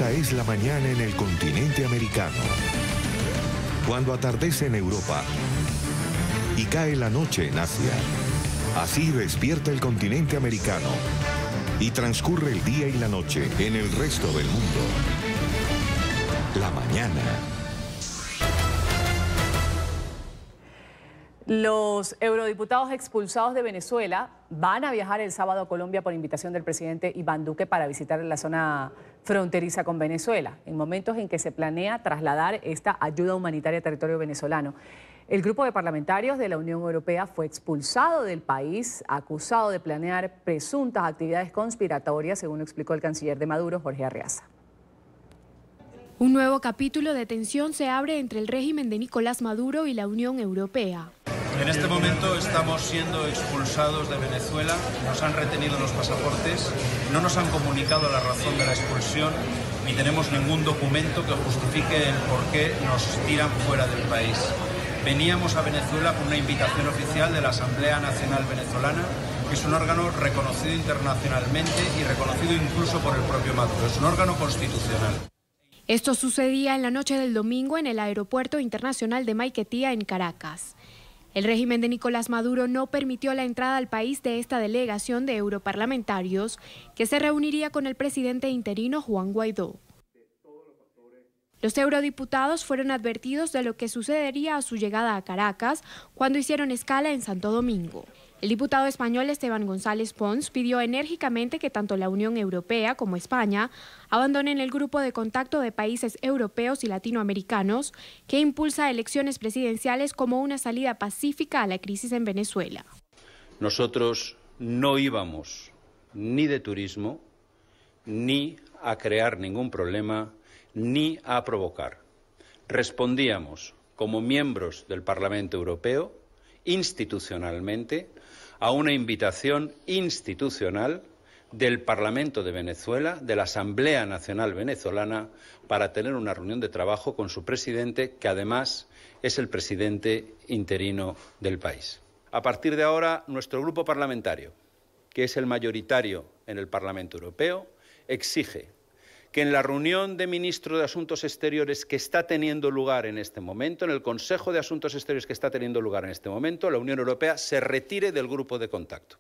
Esta es la mañana en el continente americano. Cuando atardece en Europa y cae la noche en Asia. Así despierta el continente americano y transcurre el día y la noche en el resto del mundo. La mañana. Los eurodiputados expulsados de Venezuela van a viajar el sábado a Colombia por invitación del presidente Iván Duque para visitar la zona fronteriza con Venezuela, en momentos en que se planea trasladar esta ayuda humanitaria a territorio venezolano. El grupo de parlamentarios de la Unión Europea fue expulsado del país, acusado de planear presuntas actividades conspiratorias, según explicó el canciller de Maduro, Jorge Arreaza. Un nuevo capítulo de tensión se abre entre el régimen de Nicolás Maduro y la Unión Europea. En este momento estamos siendo expulsados de Venezuela, nos han retenido los pasaportes, no nos han comunicado la razón de la expulsión ni tenemos ningún documento que justifique el por qué nos tiran fuera del país. Veníamos a Venezuela con una invitación oficial de la Asamblea Nacional Venezolana, que es un órgano reconocido internacionalmente y reconocido incluso por el propio Maduro. Es un órgano constitucional. Esto sucedía en la noche del domingo en el Aeropuerto Internacional de Maiquetía, en Caracas. El régimen de Nicolás Maduro no permitió la entrada al país de esta delegación de europarlamentarios que se reuniría con el presidente interino Juan Guaidó. Los eurodiputados fueron advertidos de lo que sucedería a su llegada a Caracas cuando hicieron escala en Santo Domingo. El diputado español Esteban González Pons pidió enérgicamente que tanto la Unión Europea como España abandonen el grupo de contacto de países europeos y latinoamericanos que impulsa elecciones presidenciales como una salida pacífica a la crisis en Venezuela. Nosotros no íbamos ni de turismo, ni a crear ningún problema, ni a provocar. Respondíamos como miembros del Parlamento Europeo, institucionalmente, a una invitación institucional del Parlamento de Venezuela, de la Asamblea Nacional Venezolana, para tener una reunión de trabajo con su presidente, que además es el presidente interino del país. A partir de ahora, nuestro grupo parlamentario, que es el mayoritario en el Parlamento Europeo, exige que en la reunión de ministros de Asuntos Exteriores que está teniendo lugar en este momento, en el Consejo de Asuntos Exteriores que está teniendo lugar en este momento, la Unión Europea se retire del grupo de contacto.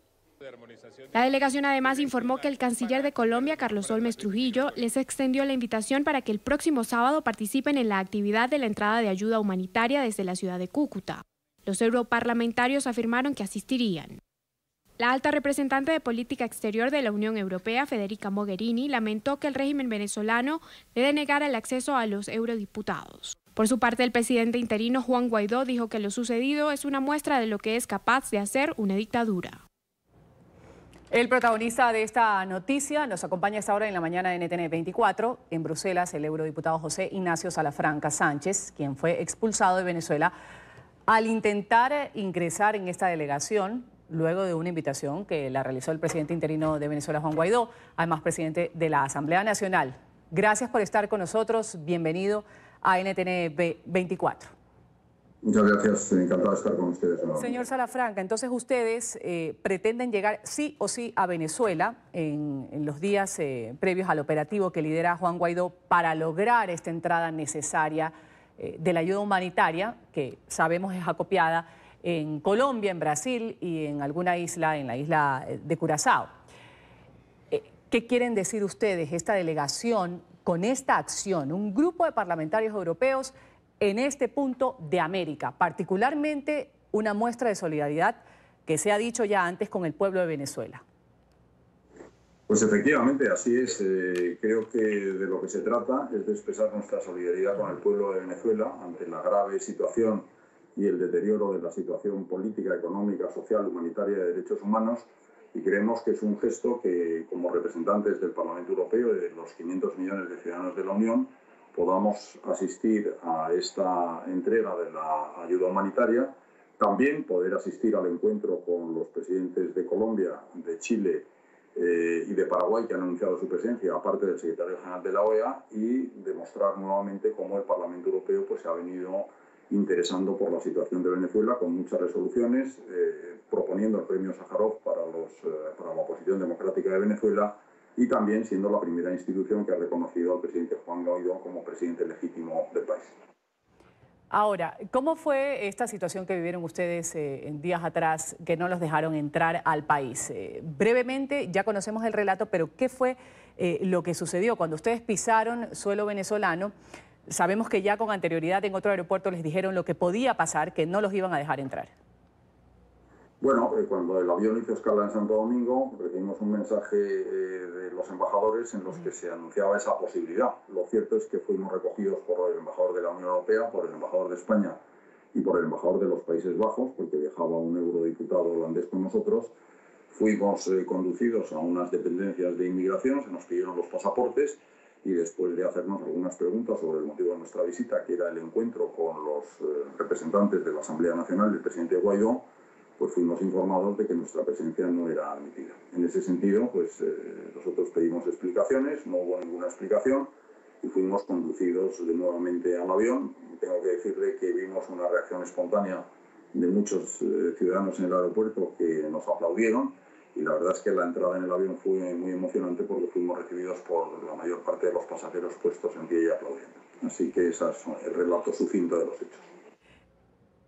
La delegación además informó que el canciller de Colombia, Carlos Holmes Trujillo, les extendió la invitación para que el próximo sábado participen en la actividad de la entrada de ayuda humanitaria desde la ciudad de Cúcuta. Los europarlamentarios afirmaron que asistirían. La alta representante de Política Exterior de la Unión Europea, Federica Mogherini, lamentó que el régimen venezolano le denegara el acceso a los eurodiputados. Por su parte, el presidente interino Juan Guaidó dijo que lo sucedido es una muestra de lo que es capaz de hacer una dictadura. El protagonista de esta noticia nos acompaña esta hora en la mañana de NTN 24. En Bruselas, el eurodiputado José Ignacio Salafranca Sánchez, quien fue expulsado de Venezuela al intentar ingresar en esta delegación, luego de una invitación que la realizó el presidente interino de Venezuela, Juan Guaidó, además presidente de la Asamblea Nacional. Gracias por estar con nosotros. Bienvenido a NTN 24. Muchas gracias. Encantado de estar con ustedes. Señor Salafranca, entonces ustedes pretenden llegar sí o sí a Venezuela en los días previos al operativo que lidera Juan Guaidó para lograr esta entrada necesaria de la ayuda humanitaria, que sabemos es acopiada en Colombia, en Brasil y en alguna isla, en la isla de Curazao. ¿Qué quieren decir ustedes, esta delegación, con esta acción? Un grupo de parlamentarios europeos en este punto de América, particularmente una muestra de solidaridad que se ha dicho ya antes con el pueblo de Venezuela. Pues efectivamente, así es. Creo que de lo que se trata es de expresar nuestra solidaridad con el pueblo de Venezuela ante la grave situación y el deterioro de la situación política, económica, social, humanitaria y de derechos humanos, y creemos que es un gesto que, como representantes del Parlamento Europeo y de los 500 millones de ciudadanos de la Unión, podamos asistir a esta entrega de la ayuda humanitaria, también poder asistir al encuentro con los presidentes de Colombia, de Chile y de Paraguay, que han anunciado su presencia, aparte del secretario general de la OEA, y demostrar nuevamente cómo el Parlamento Europeo pues, se ha venido interesando por la situación de Venezuela con muchas resoluciones, proponiendo el premio Sájarov para la oposición democrática de Venezuela, y también siendo la primera institución que ha reconocido al presidente Juan Guaidó como presidente legítimo del país. Ahora, ¿cómo fue esta situación que vivieron ustedes en días atrás, que no los dejaron entrar al país? Brevemente, ya conocemos el relato, pero ¿qué fue lo que sucedió cuando ustedes pisaron suelo venezolano? Sabemos que ya con anterioridad en otro aeropuerto les dijeron lo que podía pasar, que no los iban a dejar entrar. Bueno, cuando el avión hizo escala en Santo Domingo, recibimos un mensaje de los embajadores en los que se anunciaba esa posibilidad. Lo cierto es que fuimos recogidos por el embajador de la Unión Europea, por el embajador de España y por el embajador de los Países Bajos, porque viajaba un eurodiputado holandés con nosotros. Fuimos conducidos a unas dependencias de inmigración, se nos pidieron los pasaportes y después de hacernos algunas preguntas sobre el motivo de nuestra visita, que era el encuentro con los representantes de la Asamblea Nacional del presidente Guaidó, pues fuimos informados de que nuestra presencia no era admitida. En ese sentido, pues nosotros pedimos explicaciones, no hubo ninguna explicación y fuimos conducidos nuevamente al avión. Tengo que decirle que vimos una reacción espontánea de muchos ciudadanos en el aeropuerto que nos aplaudieron y la verdad es que la entrada en el avión fue muy emocionante porque fuimos recibidos por la mayor parte de los pasajeros puestos en pie y aplaudiendo. Así que ese es el relato sucinto de los hechos.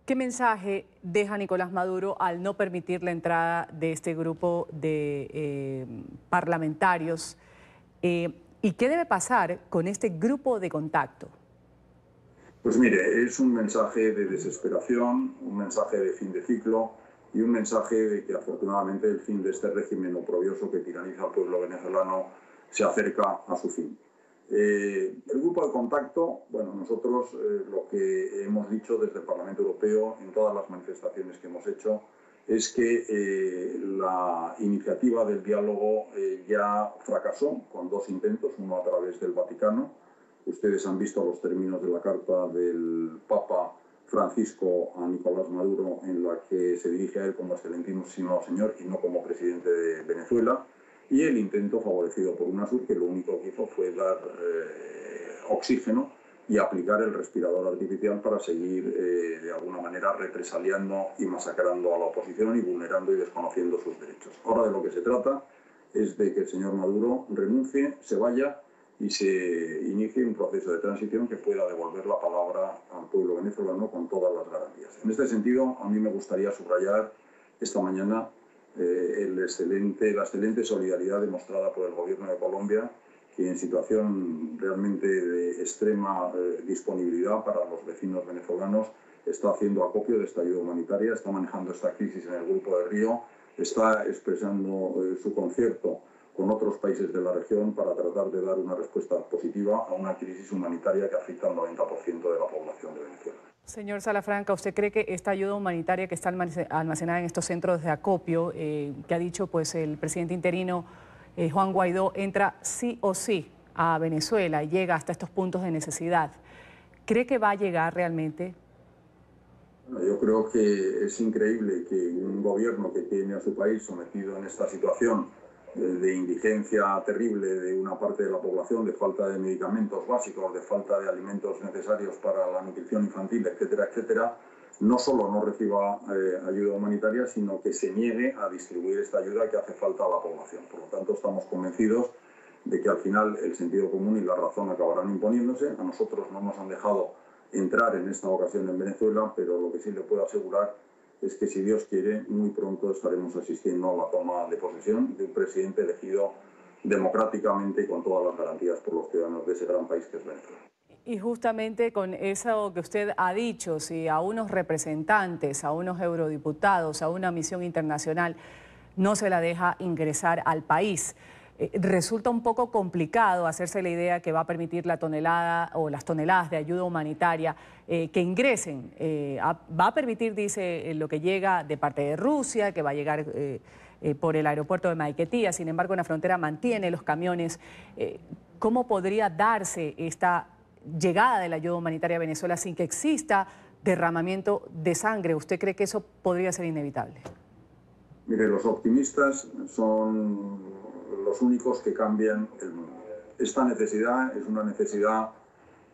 ¿Qué mensaje deja Nicolás Maduro al no permitir la entrada de este grupo de parlamentarios? ¿Y qué debe pasar con este grupo de contacto? Pues mire, es un mensaje de desesperación, un mensaje de fin de ciclo y un mensaje de que afortunadamente el fin de este régimen oprobioso que tiraniza al pueblo venezolano se acerca a su fin. El grupo de contacto, bueno, nosotros lo que hemos dicho desde el Parlamento Europeo en todas las manifestaciones que hemos hecho es que la iniciativa del diálogo ya fracasó con dos intentos, uno a través del Vaticano. Ustedes han visto los términos de la carta del Papa Francisco a Nicolás Maduro en la que se dirige a él como excelentísimo señor y no como presidente de Venezuela. Y el intento favorecido por UNASUR, que lo único que hizo fue dar oxígeno y aplicar el respirador artificial para seguir de alguna manera represaliando y masacrando a la oposición y vulnerando y desconociendo sus derechos. Ahora de lo que se trata es de que el señor Maduro renuncie, se vaya y se inicie un proceso de transición que pueda devolver la palabra al pueblo venezolano con todas las garantías. En este sentido, a mí me gustaría subrayar esta mañana la excelente solidaridad demostrada por el gobierno de Colombia, que en situación realmente de extrema disponibilidad para los vecinos venezolanos está haciendo acopio de esta ayuda humanitaria, está manejando esta crisis en el Grupo de Río, está expresando su concierto con otros países de la región para tratar de dar una respuesta positiva a una crisis humanitaria que afecta al 90% de la población de Venezuela. Señor Salafranca, ¿usted cree que esta ayuda humanitaria que está almacenada en estos centros de acopio, que ha dicho pues el presidente interino Juan Guaidó, entra sí o sí a Venezuela y llega hasta estos puntos de necesidad? ¿Cree que va a llegar realmente? Yo creo que es increíble que un gobierno que tiene a su país sometido en esta situación de indigencia terrible de una parte de la población, de falta de medicamentos básicos, de falta de alimentos necesarios para la nutrición infantil, etcétera, etcétera, no solo no reciba ayuda humanitaria, sino que se niegue a distribuir esta ayuda que hace falta a la población. Por lo tanto, estamos convencidos de que al final el sentido común y la razón acabarán imponiéndose. A nosotros no nos han dejado entrar en esta ocasión en Venezuela, pero lo que sí le puedo asegurar es que, si Dios quiere, muy pronto estaremos asistiendo a la toma de posesión de un presidente elegido democráticamente y con todas las garantías por los ciudadanos de ese gran país que es Venezuela. Y justamente con eso que usted ha dicho, si a unos representantes, a unos eurodiputados, a una misión internacional no se la deja ingresar al país, resulta un poco complicado hacerse la idea que va a permitir la tonelada o las toneladas de ayuda humanitaria que ingresen. Va a permitir, dice, lo que llega de parte de Rusia, que va a llegar por el aeropuerto de Maiquetía. Sin embargo, en la frontera mantiene los camiones. ¿Cómo podría darse esta llegada de la ayuda humanitaria a Venezuela sin que exista derramamiento de sangre? ¿Usted cree que eso podría ser inevitable? Mire, los optimistas son los únicos que cambian el mundo. Esta necesidad es una necesidad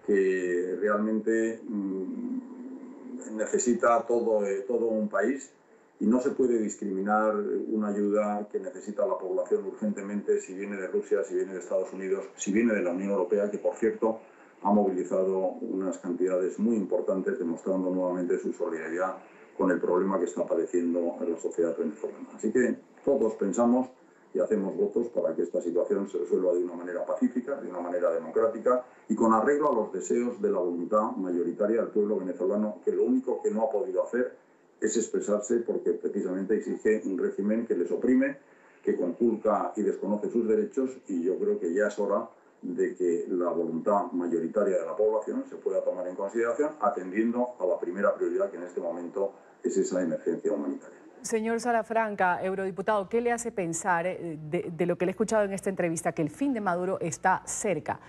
que realmente necesita todo un país y no se puede discriminar una ayuda que necesita la población urgentemente si viene de Rusia, si viene de Estados Unidos, si viene de la Unión Europea, que por cierto ha movilizado unas cantidades muy importantes, demostrando nuevamente su solidaridad con el problema que está padeciendo la sociedad venezolana. Así que todos pensamos y hacemos votos para que esta situación se resuelva de una manera pacífica, de una manera democrática y con arreglo a los deseos de la voluntad mayoritaria del pueblo venezolano, que lo único que no ha podido hacer es expresarse porque precisamente exige un régimen que les oprime, que conculca y desconoce sus derechos, y yo creo que ya es hora de que la voluntad mayoritaria de la población se pueda tomar en consideración, atendiendo a la primera prioridad, que en este momento es esa emergencia humanitaria. Señor Salafranca, eurodiputado, ¿qué le hace pensar de lo que le he escuchado en esta entrevista, que el fin de Maduro está cerca?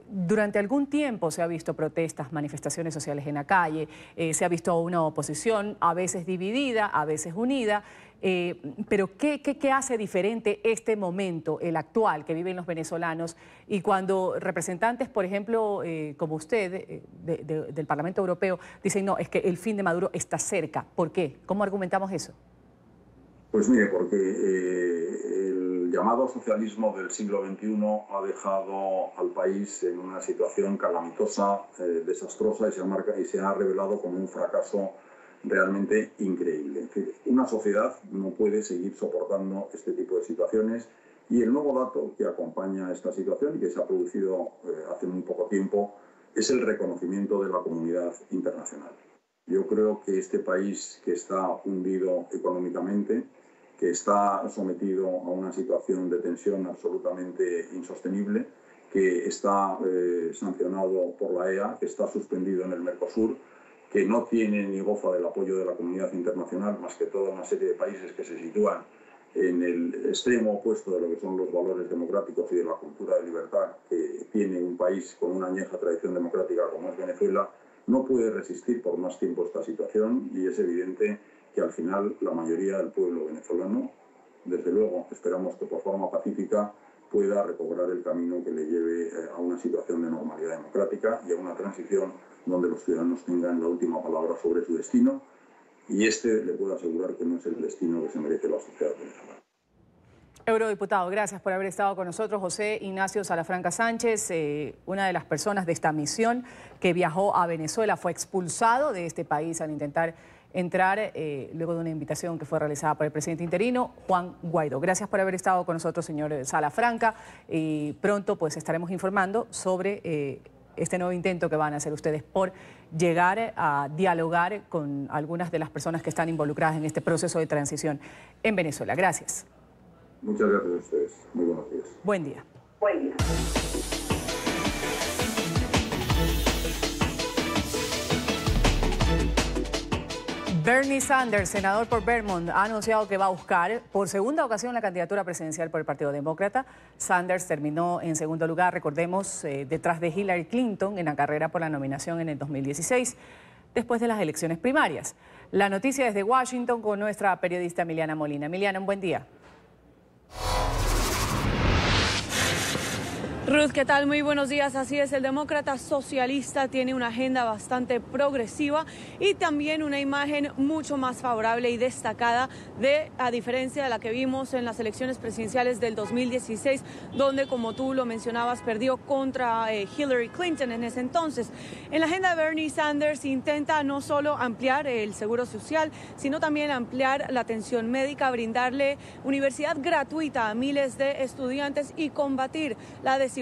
Durante algún tiempo se ha visto protestas, manifestaciones sociales en la calle, se ha visto una oposición a veces dividida, a veces unida, pero ¿qué hace diferente este momento, el actual que viven los venezolanos? Y cuando representantes, por ejemplo, como usted, del Parlamento Europeo, dicen no, es que el fin de Maduro está cerca, ¿por qué? ¿Cómo argumentamos eso? Pues mire, porque el llamado socialismo del siglo XXI ha dejado al país en una situación calamitosa, desastrosa, y se ha revelado como un fracaso realmente increíble. Es decir, una sociedad no puede seguir soportando este tipo de situaciones, y el nuevo dato que acompaña esta situación y que se ha producido hace muy poco tiempo es el reconocimiento de la comunidad internacional. Yo creo que este país, que está hundido económicamente, que está sometido a una situación de tensión absolutamente insostenible, que está sancionado por la EA, que está suspendido en el Mercosur, que no tiene ni goza del apoyo de la comunidad internacional, más que toda una serie de países que se sitúan en el extremo opuesto de lo que son los valores democráticos y de la cultura de libertad que tiene un país con una añeja tradición democrática como es Venezuela, no puede resistir por más tiempo esta situación, y es evidente que al final la mayoría del pueblo venezolano, desde luego esperamos que por forma pacífica, pueda recobrar el camino que le lleve a una situación de normalidad democrática y a una transición donde los ciudadanos tengan la última palabra sobre su destino, y le puedo asegurar que no es el destino que se merece la sociedad venezolana. Eurodiputado, gracias por haber estado con nosotros. José Ignacio Salafranca Sánchez, una de las personas de esta misión que viajó a Venezuela, fue expulsado de este país al intentar entrar luego de una invitación que fue realizada por el presidente interino, Juan Guaidó. Gracias por haber estado con nosotros, señor Salafranca, y pronto pues estaremos informando sobre este nuevo intento que van a hacer ustedes por llegar a dialogar con algunas de las personas que están involucradas en este proceso de transición en Venezuela. Gracias. Muchas gracias a ustedes. Muy buenos días. Buen día. Buen día. Bernie Sanders, senador por Vermont, ha anunciado que va a buscar por segunda ocasión la candidatura presidencial por el Partido Demócrata. Sanders terminó en segundo lugar, recordemos, detrás de Hillary Clinton en la carrera por la nominación en el 2016, después de las elecciones primarias. La noticia desde Washington con nuestra periodista Emiliana Molina. Emiliana, un buen día. Ruth, ¿qué tal? Muy buenos días. Así es, el demócrata socialista tiene una agenda bastante progresiva y también una imagen mucho más favorable y destacada, a diferencia de la que vimos en las elecciones presidenciales del 2016, donde, como tú lo mencionabas, perdió contra Hillary Clinton en ese entonces. En la agenda de Bernie Sanders intenta no solo ampliar el seguro social, sino también ampliar la atención médica, brindarle universidad gratuita a miles de estudiantes y combatir la desigualdad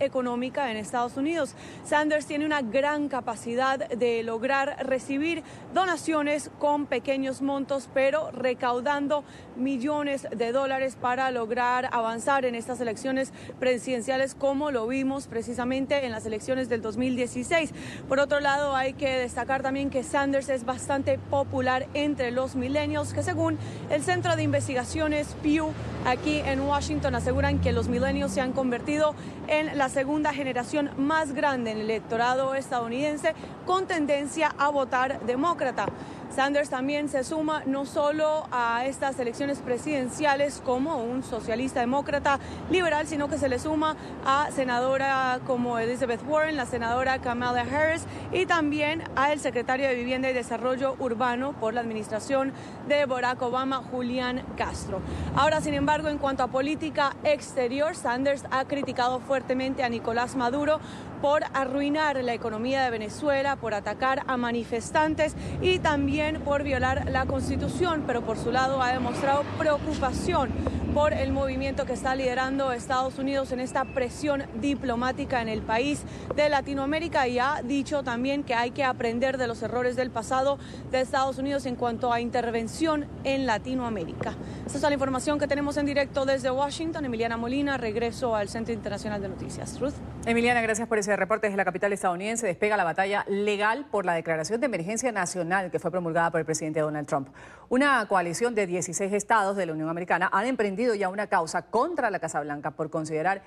económica en Estados Unidos. Sanders tiene una gran capacidad de lograr recibir donaciones con pequeños montos, pero recaudando millones de dólares para lograr avanzar en estas elecciones presidenciales, como lo vimos precisamente en las elecciones del 2016. Por otro lado, hay que destacar también que Sanders es bastante popular entre los millennials, que según el Centro de Investigaciones Pew aquí en Washington aseguran que los millennials se han convertido en la segunda generación más grande en el electorado estadounidense, con tendencia a votar demócrata. Sanders también se suma no solo a estas elecciones presidenciales como un socialista demócrata liberal, sino que se le suma a senadora como Elizabeth Warren, la senadora Kamala Harris y también al secretario de Vivienda y Desarrollo Urbano por la administración de Barack Obama, Julián Castro. Ahora, sin embargo, en cuanto a política exterior, Sanders ha criticado fuertemente a Nicolás Maduro por arruinar la economía de Venezuela, por atacar a manifestantes y también por violar la Constitución, pero por su lado ha demostrado preocupación por el movimiento que está liderando Estados Unidos en esta presión diplomática en el país de Latinoamérica, y ha dicho también que hay que aprender de los errores del pasado de Estados Unidos en cuanto a intervención en Latinoamérica. Esta es la información que tenemos en directo desde Washington. Emiliana Molina, regreso al Centro Internacional de Noticias. Ruth. Emiliana, gracias por ese reporte. Desde la capital estadounidense despega la batalla legal por la declaración de emergencia nacional que fue promulgada por el presidente Donald Trump. Una coalición de 16 estados de la Unión Americana han emprendido ya una causa contra la Casa Blanca por considerar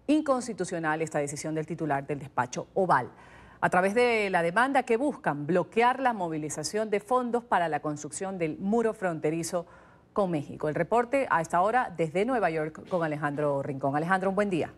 inconstitucional esta decisión del titular del despacho Oval, a través de la demanda que buscan bloquear la movilización de fondos para la construcción del muro fronterizo con México. El reporte a esta hora desde Nueva York con Alejandro Rincón. Alejandro, un buen día.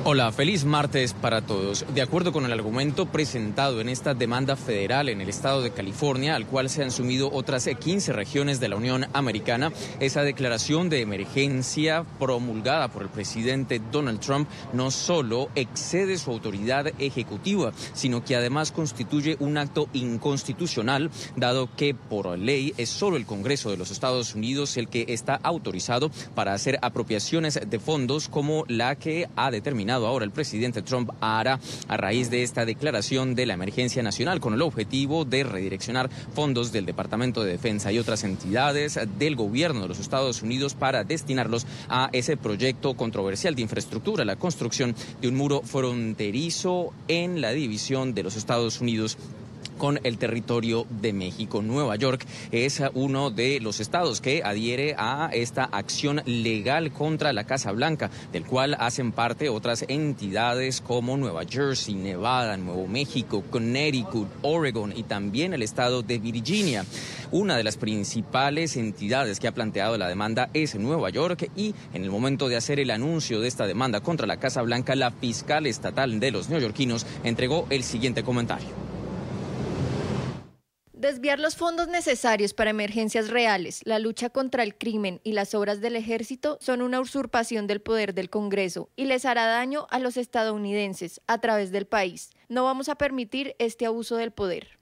Hola, feliz martes para todos. De acuerdo con el argumento presentado en esta demanda federal en el estado de California, al cual se han sumido otras 15 regiones de la Unión Americana, esa declaración de emergencia promulgada por el presidente Donald Trump no solo excede su autoridad ejecutiva, sino que además constituye un acto inconstitucional, dado que por ley es solo el Congreso de los Estados Unidos el que está autorizado para hacer apropiaciones de fondos como la que ha determinado ahora el presidente Trump hará a raíz de esta declaración de la emergencia nacional, con el objetivo de redireccionar fondos del Departamento de Defensa y otras entidades del gobierno de los Estados Unidos para destinarlos a ese proyecto controversial de infraestructura, la construcción de un muro fronterizo en la división de los Estados Unidos con el territorio de México. Nueva York es uno de los estados que adhiere a esta acción legal contra la Casa Blanca, del cual hacen parte otras entidades como Nueva Jersey, Nevada, Nuevo México, Connecticut, Oregon y también el estado de Virginia. Una de las principales entidades que ha planteado la demanda es Nueva York, y en el momento de hacer el anuncio de esta demanda contra la Casa Blanca, la fiscal estatal de los neoyorquinos entregó el siguiente comentario. Desviar los fondos necesarios para emergencias reales, la lucha contra el crimen y las obras del ejército son una usurpación del poder del Congreso y les hará daño a los estadounidenses a través del país. No vamos a permitir este abuso del poder.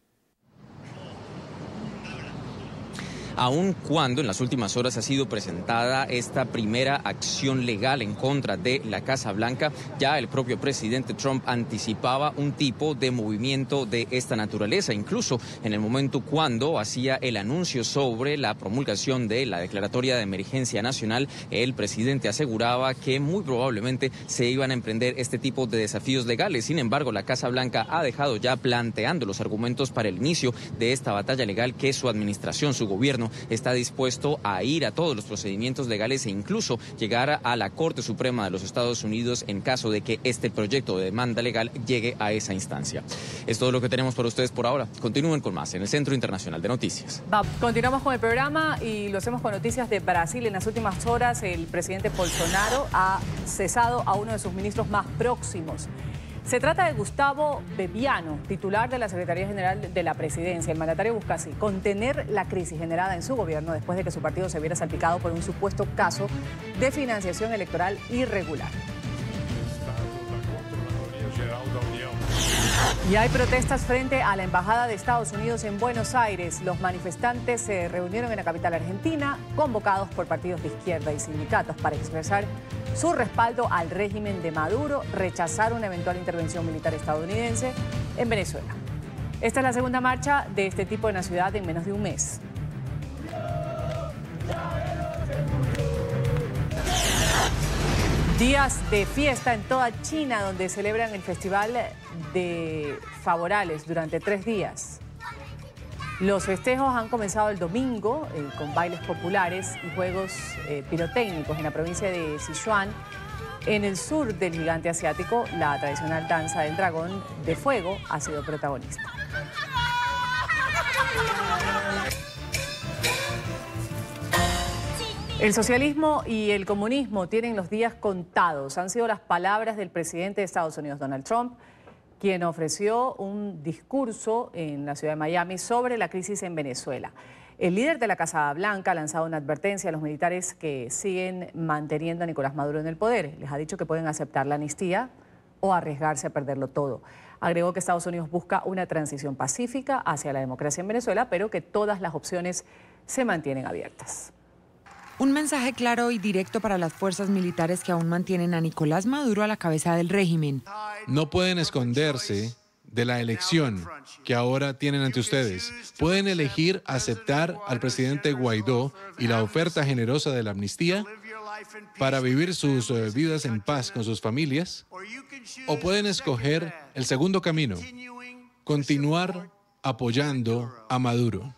Aun cuando en las últimas horas ha sido presentada esta primera acción legal en contra de la Casa Blanca, ya el propio presidente Trump anticipaba un tipo de movimiento de esta naturaleza. Incluso en el momento cuando hacía el anuncio sobre la promulgación de la declaratoria de emergencia nacional, el presidente aseguraba que muy probablemente se iban a emprender este tipo de desafíos legales. Sin embargo, la Casa Blanca ha dejado ya planteando los argumentos para el inicio de esta batalla legal, que su administración, su gobierno, está dispuesto a ir a todos los procedimientos legales e incluso llegar a la Corte Suprema de los Estados Unidos en caso de que este proyecto de demanda legal llegue a esa instancia. Es todo lo que tenemos para ustedes por ahora. Continúen con más en el Centro Internacional de Noticias. Continuamos con el programa y lo hacemos con noticias de Brasil. En las últimas horas, el presidente Bolsonaro ha cesado a uno de sus ministros más próximos. Se trata de Gustavo Bebiano, titular de la Secretaría General de la Presidencia. El mandatario busca así contener la crisis generada en su gobierno después de que su partido se viera salpicado por un supuesto caso de financiación electoral irregular. Y hay protestas frente a la Embajada de Estados Unidos en Buenos Aires. Los manifestantes se reunieron en la capital argentina, convocados por partidos de izquierda y sindicatos para expresar su respaldo al régimen de Maduro, rechazar una eventual intervención militar estadounidense en Venezuela. Esta es la segunda marcha de este tipo en la ciudad en menos de un mes. Días de fiesta en toda China, donde celebran el Festival de Favorales durante 3 días. Los festejos han comenzado el domingo con bailes populares y juegos pirotécnicos en la provincia de Sichuan. En el sur del gigante asiático, la tradicional danza del dragón de fuego ha sido protagonista. El socialismo y el comunismo tienen los días contados. Han sido las palabras del presidente de Estados Unidos, Donald Trump, quien ofreció un discurso en la ciudad de Miami sobre la crisis en Venezuela. El líder de la Casa Blanca ha lanzado una advertencia a los militares que siguen manteniendo a Nicolás Maduro en el poder. Les ha dicho que pueden aceptar la amnistía o arriesgarse a perderlo todo. Agregó que Estados Unidos busca una transición pacífica hacia la democracia en Venezuela, pero que todas las opciones se mantienen abiertas. Un mensaje claro y directo para las fuerzas militares que aún mantienen a Nicolás Maduro a la cabeza del régimen. No pueden esconderse de la elección que ahora tienen ante ustedes. Pueden elegir aceptar al presidente Guaidó y la oferta generosa de la amnistía para vivir sus vidas en paz con sus familias, o pueden escoger el segundo camino, continuar apoyando a Maduro.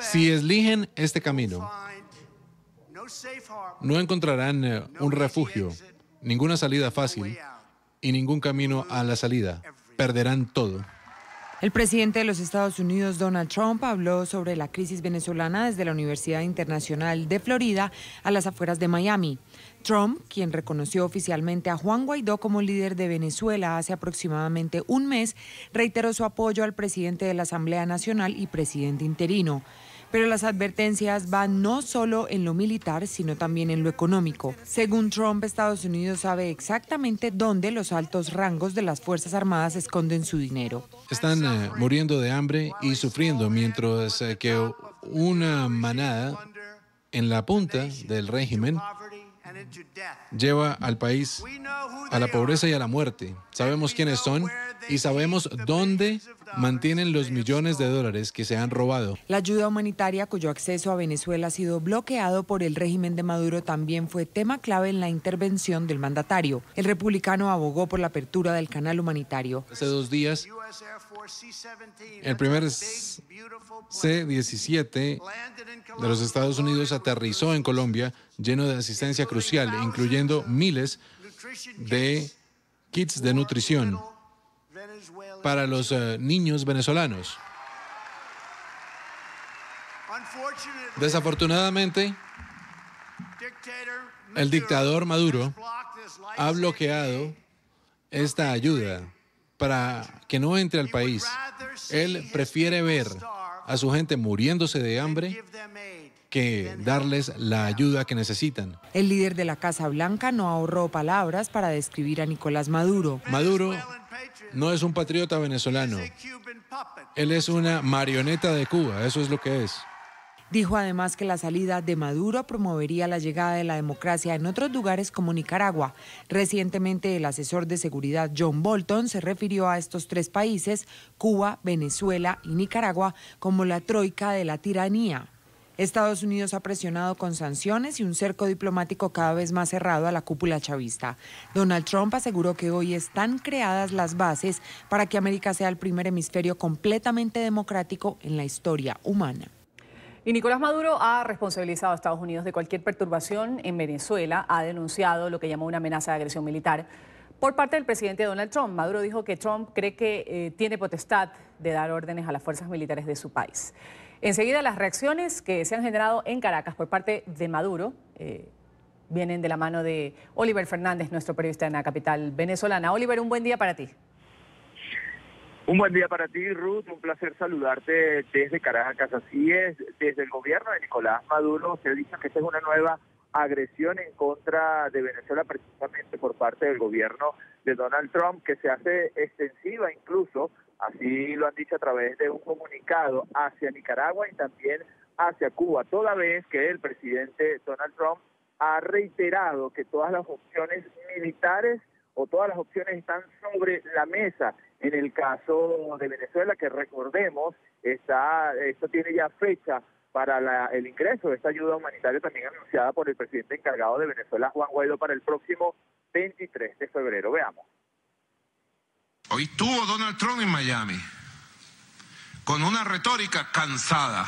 Si eligen este camino, no encontrarán un refugio, ninguna salida fácil y ningún camino a la salida. Perderán todo. El presidente de los Estados Unidos, Donald Trump, habló sobre la crisis venezolana desde la Universidad Internacional de Florida a las afueras de Miami. Trump, quien reconoció oficialmente a Juan Guaidó como líder de Venezuela hace aproximadamente un mes, reiteró su apoyo al presidente de la Asamblea Nacional y presidente interino. Pero las advertencias van no solo en lo militar, sino también en lo económico. Según Trump, Estados Unidos sabe exactamente dónde los altos rangos de las Fuerzas Armadas esconden su dinero. Están muriendo de hambre y sufriendo, mientras que una manada en la punta del régimen lleva al país a la pobreza y a la muerte. Sabemos quiénes son y sabemos dónde mantienen los millones de dólares que se han robado. La ayuda humanitaria, cuyo acceso a Venezuela ha sido bloqueado por el régimen de Maduro, también fue tema clave en la intervención del mandatario. El republicano abogó por la apertura del canal humanitario. Hace 2 días, el primer C-17 de los Estados Unidos aterrizó en Colombia, lleno de asistencia crucial, incluyendo miles de kits de nutrición para los niños venezolanos. Desafortunadamente, el dictador Maduro ha bloqueado esta ayuda para que no entre al país. Él prefiere ver a su gente muriéndose de hambre que darles la ayuda que necesitan. El líder de la Casa Blanca no ahorró palabras para describir a Nicolás Maduro. Maduro no es un patriota venezolano. Él es una marioneta de Cuba, eso es lo que es. Dijo además que la salida de Maduro promovería la llegada de la democracia en otros lugares como Nicaragua. Recientemente, el asesor de seguridad John Bolton se refirió a estos 3 países, Cuba, Venezuela y Nicaragua, como la troika de la tiranía. Estados Unidos ha presionado con sanciones y un cerco diplomático cada vez más cerrado a la cúpula chavista. Donald Trump aseguró que hoy están creadas las bases para que América sea el primer hemisferio completamente democrático en la historia humana. Y Nicolás Maduro ha responsabilizado a Estados Unidos de cualquier perturbación en Venezuela, ha denunciado lo que llamó una amenaza de agresión militar por parte del presidente Donald Trump. Maduro dijo que Trump cree que tiene potestad de dar órdenes a las fuerzas militares de su país. Enseguida, las reacciones que se han generado en Caracas por parte de Maduro vienen de la mano de Oliver Fernández, nuestro periodista en la capital venezolana. Oliver, un buen día para ti. Un buen día para ti, Ruth. Un placer saludarte desde Caracas. Así es, desde el gobierno de Nicolás Maduro se ha dicho que esta es una nueva agresión en contra de Venezuela, precisamente por parte del gobierno de Donald Trump, que se hace extensiva incluso, así lo han dicho a través de un comunicado, hacia Nicaragua y también hacia Cuba, toda vez que el presidente Donald Trump ha reiterado que todas las opciones militares o todas las opciones están sobre la mesa. En el caso de Venezuela, que recordemos, esto tiene ya fecha para el ingreso de esta ayuda humanitaria también anunciada por el presidente encargado de Venezuela, Juan Guaidó, para el próximo 23 de febrero. Veamos. Hoy estuvo Donald Trump en Miami con una retórica cansada,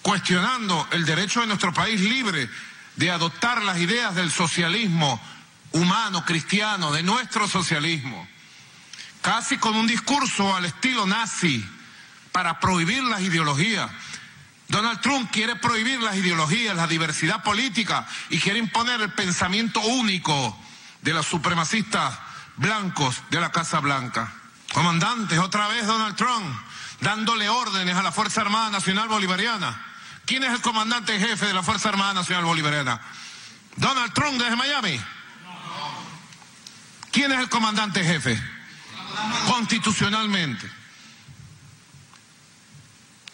cuestionando el derecho de nuestro país libre de adoptar las ideas del socialismo humano, cristiano, de nuestro socialismo, casi con un discurso al estilo nazi para prohibir las ideologías. Donald Trump quiere prohibir las ideologías, la diversidad política y quiere imponer el pensamiento único de los supremacistas blancos de la Casa Blanca. Comandantes, otra vez Donald Trump dándole órdenes a la Fuerza Armada Nacional Bolivariana. ¿Quién es el comandante jefe de la Fuerza Armada Nacional Bolivariana? ¿Donald Trump desde Miami? ¿Quién es el comandante jefe? Constitucionalmente.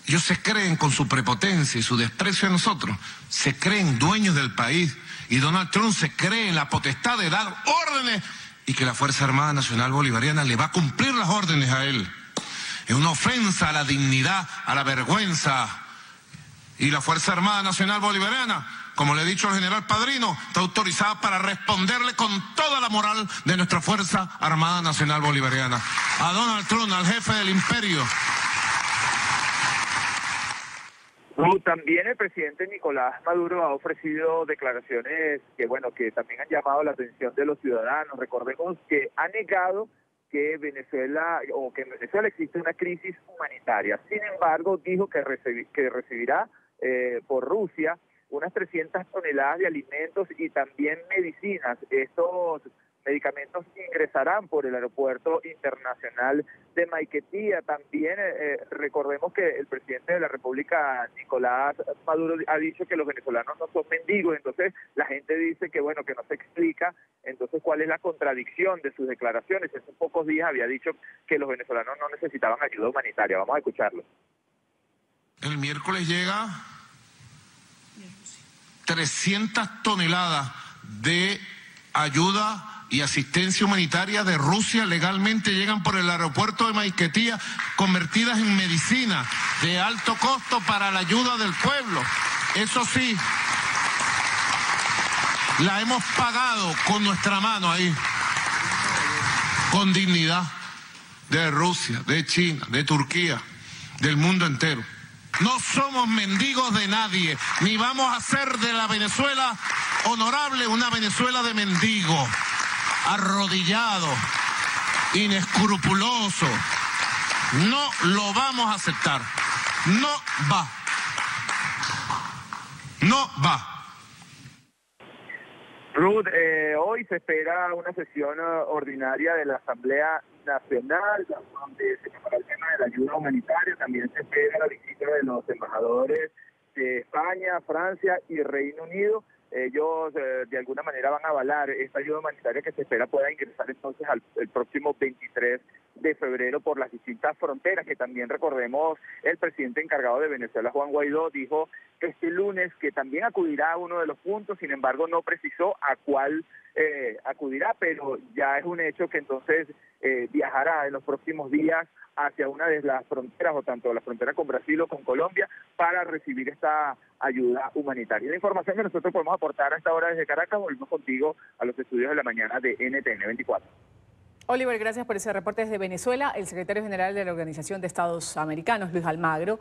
Ellos se creen, con su prepotencia y su desprecio a nosotros, se creen dueños del país. Y Donald Trump se cree en la potestad de dar órdenes y que la Fuerza Armada Nacional Bolivariana le va a cumplir las órdenes a él. Es una ofensa a la dignidad, a la vergüenza. Y la Fuerza Armada Nacional Bolivariana, como le he dicho al general Padrino, está autorizada para responderle con toda la moral de nuestra Fuerza Armada Nacional Bolivariana. A Donald Trump, al jefe del imperio. También el presidente Nicolás Maduro ha ofrecido declaraciones que, bueno, que también han llamado la atención de los ciudadanos. Recordemos que ha negado que en Venezuela existe una crisis humanitaria. Sin embargo, dijo que recibirá por Rusia unas 300 toneladas de alimentos y también medicinas. Estos medicamentos ingresarán por el aeropuerto internacional de Maiquetía. También recordemos que el presidente de la República, Nicolás Maduro, ha dicho que los venezolanos no son mendigos. Entonces la gente dice que, bueno, que no se explica entonces cuál es la contradicción de sus declaraciones. Hace pocos días había dicho que los venezolanos no necesitaban ayuda humanitaria. Vamos a escucharlo. El miércoles llega 300 toneladas de ayuda y asistencia humanitaria de Rusia. Legalmente llegan por el aeropuerto de Maiquetía, convertidas en medicina de alto costo para la ayuda del pueblo. Eso sí, la hemos pagado con nuestra mano ahí, con dignidad, de Rusia, de China, de Turquía, del mundo entero. No somos mendigos de nadie, ni vamos a hacer de la Venezuela honorable una Venezuela de mendigos, arrodillado, inescrupuloso. No lo vamos a aceptar. No va. No va. Ruth, hoy se espera una sesión ordinaria de la Asamblea Nacional, donde se tomará el tema de la ayuda humanitaria. También se espera la visita de los embajadores de España, Francia y Reino Unido. Ellos de alguna manera van a avalar esta ayuda humanitaria que se espera pueda ingresar entonces el próximo 23 de febrero por las distintas fronteras, que también recordemos el presidente encargado de Venezuela, Juan Guaidó, dijo este lunes que también acudirá a uno de los puntos. Sin embargo no precisó a cuál acudirá, pero ya es un hecho que entonces viajará en los próximos días hacia una de las fronteras, o tanto la frontera con Brasil o con Colombia, para recibir esta ayuda humanitaria. La información que nosotros podemos aportar a esta hora desde Caracas. Volvemos contigo a los estudios de la mañana de NTN 24. Oliver, gracias por ese reporte desde Venezuela. El secretario general de la Organización de Estados Americanos, Luis Almagro,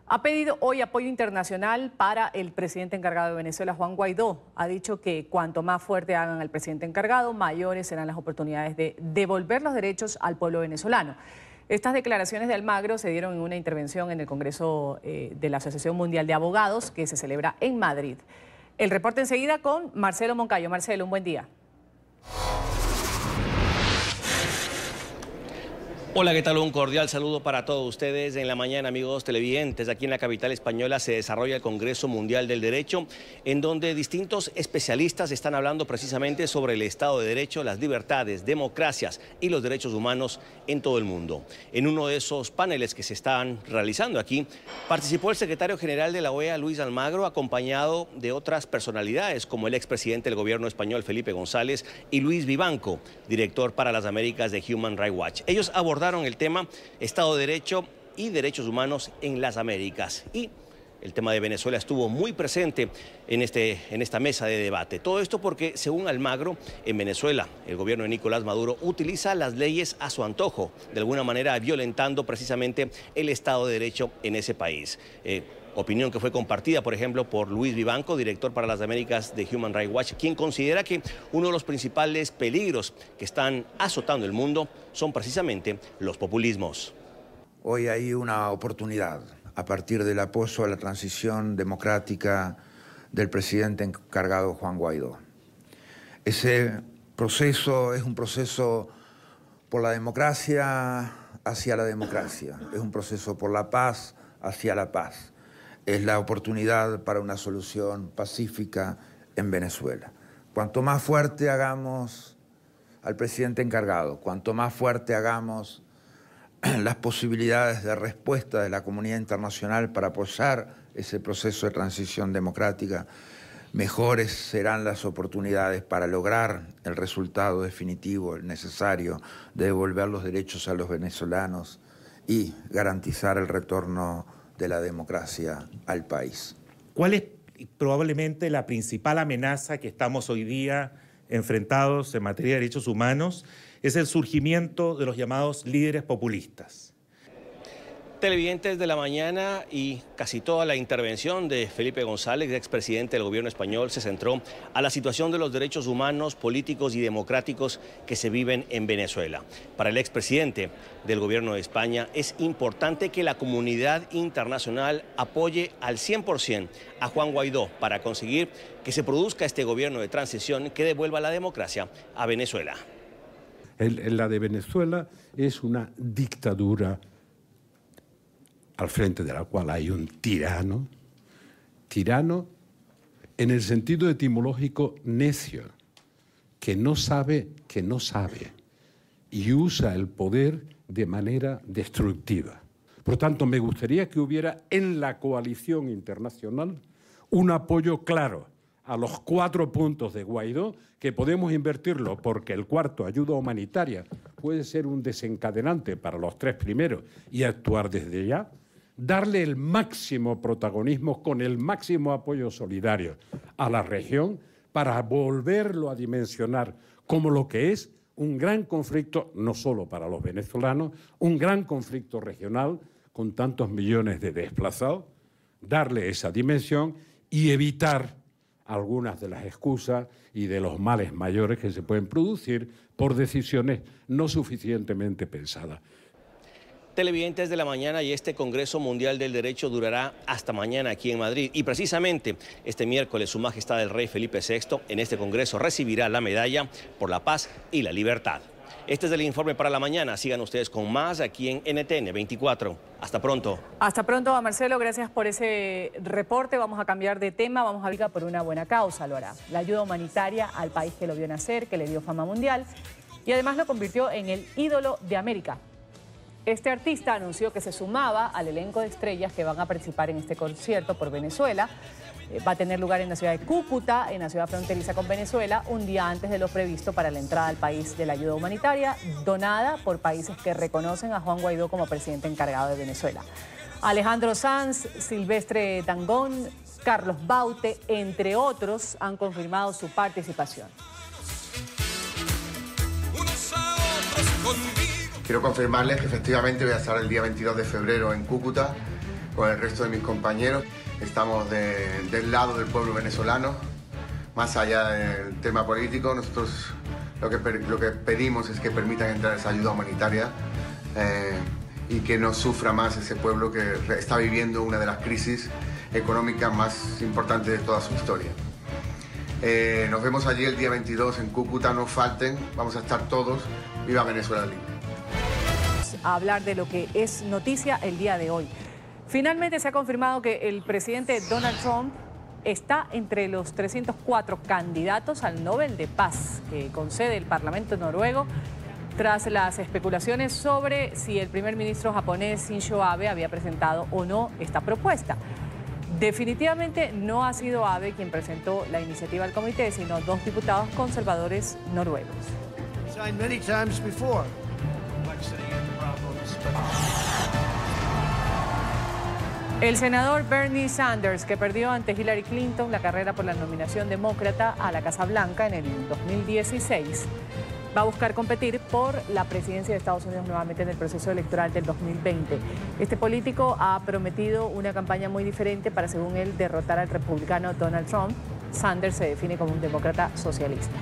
ha pedido hoy apoyo internacional para el presidente encargado de Venezuela, Juan Guaidó. Ha dicho que cuanto más fuerte hagan al presidente encargado, mayores serán las oportunidades de devolver los derechos al pueblo venezolano. Estas declaraciones de Almagro se dieron en una intervención en el Congreso de la Asociación Mundial de Abogados, que se celebra en Madrid. El reporte enseguida con Marcelo Moncayo. Marcelo, un buen día. Hola, ¿qué tal? Un cordial saludo para todos ustedes. En la mañana, amigos televidentes, aquí en la capital española se desarrolla el Congreso Mundial del Derecho, en donde distintos especialistas están hablando precisamente sobre el Estado de Derecho, las libertades, democracias y los derechos humanos en todo el mundo. En uno de esos paneles que se están realizando aquí, participó el secretario general de la OEA, Luis Almagro, acompañado de otras personalidades como el expresidente del gobierno español, Felipe González, y Luis Vivanco, director para las Américas de Human Rights Watch. Ellos abordaron el tema Estado de Derecho y derechos humanos en las Américas. Y el tema de Venezuela estuvo muy presente en esta mesa de debate. Todo esto porque, según Almagro, en Venezuela el gobierno de Nicolás Maduro utiliza las leyes a su antojo, de alguna manera violentando precisamente el Estado de Derecho en ese país. Opinión que fue compartida, por ejemplo, por Luis Vivanco, director para las Américas de Human Rights Watch, quien considera que uno de los principales peligros que están azotando el mundo son precisamente los populismos. Hoy hay una oportunidad a partir del apoyo a la transición democrática del presidente encargado Juan Guaidó. Ese proceso es un proceso por la democracia hacia la democracia, es un proceso por la paz hacia la paz. Es la oportunidad para una solución pacífica en Venezuela. Cuanto más fuerte hagamos al presidente encargado, cuanto más fuerte hagamos las posibilidades de respuesta de la comunidad internacional para apoyar ese proceso de transición democrática, mejores serán las oportunidades para lograr el resultado definitivo, el necesario, de devolver los derechos a los venezolanos y garantizar el retorno de la democracia al país. ¿Cuál es probablemente la principal amenaza que estamos hoy día enfrentados en materia de derechos humanos? Es el surgimiento de los llamados líderes populistas. Televidentes de la mañana, y casi toda la intervención de Felipe González, expresidente del gobierno español, se centró a la situación de los derechos humanos, políticos y democráticos que se viven en Venezuela. Para el expresidente del gobierno de España es importante que la comunidad internacional apoye al 100% a Juan Guaidó para conseguir que se produzca este gobierno de transición que devuelva la democracia a Venezuela. La de Venezuela es una dictadura al frente de la cual hay un tirano en el sentido etimológico necio, que no sabe, y usa el poder de manera destructiva. Por tanto, me gustaría que hubiera en la coalición internacional un apoyo claro a los 4 puntos de Guaidó, que podemos invertirlo porque el cuarto, ayuda humanitaria, puede ser un desencadenante para los 3 primeros y actuar desde ya. Darle el máximo protagonismo con el máximo apoyo solidario a la región para volverlo a dimensionar como lo que es un gran conflicto, no solo para los venezolanos, un gran conflicto regional con tantos millones de desplazados, darle esa dimensión y evitar algunas de las excusas y de los males mayores que se pueden producir por decisiones no suficientemente pensadas. Televidentes de la mañana, y este Congreso Mundial del Derecho durará hasta mañana aquí en Madrid. Y precisamente este miércoles Su Majestad el Rey Felipe VI en este Congreso recibirá la medalla por la paz y la libertad. Este es el informe para la mañana. Sigan ustedes con más aquí en NTN 24. Hasta pronto. Hasta pronto, Marcelo. Gracias por ese reporte. Vamos a cambiar de tema. Vamos a hablar por una buena causa, lo hará. La ayuda humanitaria al país que lo vio nacer, que le dio fama mundial y además lo convirtió en el ídolo de América. Este artista anunció que se sumaba al elenco de estrellas que van a participar en este concierto por Venezuela. Va a tener lugar en la ciudad de Cúcuta, en la ciudad fronteriza con Venezuela, un día antes de lo previsto para la entrada al país de la ayuda humanitaria, donada por países que reconocen a Juan Guaidó como presidente encargado de Venezuela. Alejandro Sanz, Silvestre Dangond, Carlos Baute, entre otros, han confirmado su participación. Quiero confirmarles que efectivamente voy a estar el día 22 de febrero en Cúcuta con el resto de mis compañeros. Estamos del lado del pueblo venezolano, más allá del tema político. Nosotros lo que pedimos es que permitan entrar esa ayuda humanitaria y que no sufra más ese pueblo que está viviendo una de las crisis económicas más importantes de toda su historia. Nos vemos allí el día 22 en Cúcuta, no falten, vamos a estar todos. ¡Viva Venezuela libre! A hablar de lo que es noticia el día de hoy. Finalmente se ha confirmado que el presidente Donald Trump está entre los 304 candidatos al Nobel de Paz que concede el Parlamento noruego tras las especulaciones sobre si el primer ministro japonés Shinzo Abe había presentado o no esta propuesta. Definitivamente no ha sido Abe quien presentó la iniciativa al comité, sino 2 diputados conservadores noruegos. El senador Bernie Sanders, que perdió ante Hillary Clinton la carrera por la nominación demócrata a la Casa Blanca en el 2016, va a buscar competir por la presidencia de Estados Unidos nuevamente en el proceso electoral del 2020. Este político ha prometido una campaña muy diferente para, según él, derrotar al republicano Donald Trump. Sanders se define como un demócrata socialista.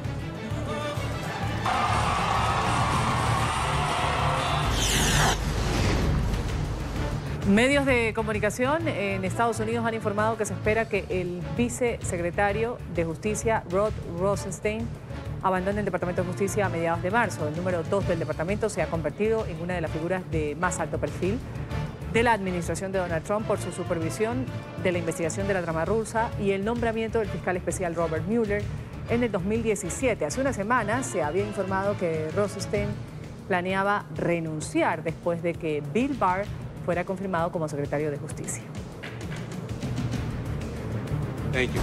Medios de comunicación en Estados Unidos han informado que se espera que el vicesecretario de Justicia, Rod Rosenstein, abandone el Departamento de Justicia a mediados de marzo. El número 2 del departamento se ha convertido en una de las figuras de más alto perfil de la administración de Donald Trump por su supervisión de la investigación de la trama rusa y el nombramiento del fiscal especial Robert Mueller en el 2017. Hace una semana se había informado que Rosenstein planeaba renunciar después de que Bill Barr fuera confirmado como secretario de Justicia. Thank you.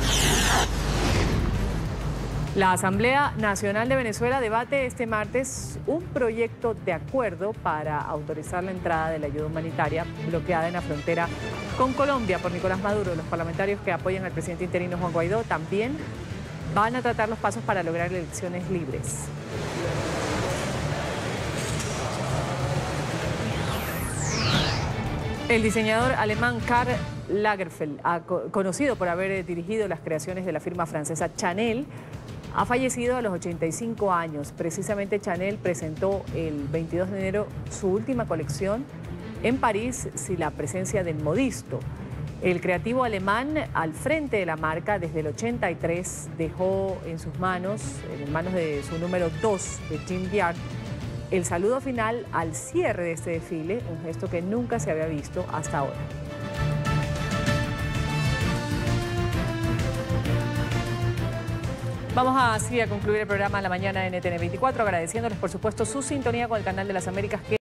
La Asamblea Nacional de Venezuela debate este martes un proyecto de acuerdo para autorizar la entrada de la ayuda humanitaria bloqueada en la frontera con Colombia por Nicolás Maduro. Los parlamentarios que apoyan al presidente interino Juan Guaidó también van a tratar los pasos para lograr elecciones libres. El diseñador alemán Karl Lagerfeld, conocido por haber dirigido las creaciones de la firma francesa Chanel, ha fallecido a los 85 años. Precisamente Chanel presentó el 22 de enero su última colección en París sin la presencia del modisto. El creativo alemán, al frente de la marca desde el 83, dejó en manos de su número 2 de Jean Viard, el saludo final al cierre de este desfile, un gesto que nunca se había visto hasta ahora. Vamos así a concluir el programa de la mañana en NTN 24, agradeciéndoles por supuesto su sintonía con el canal de las Américas.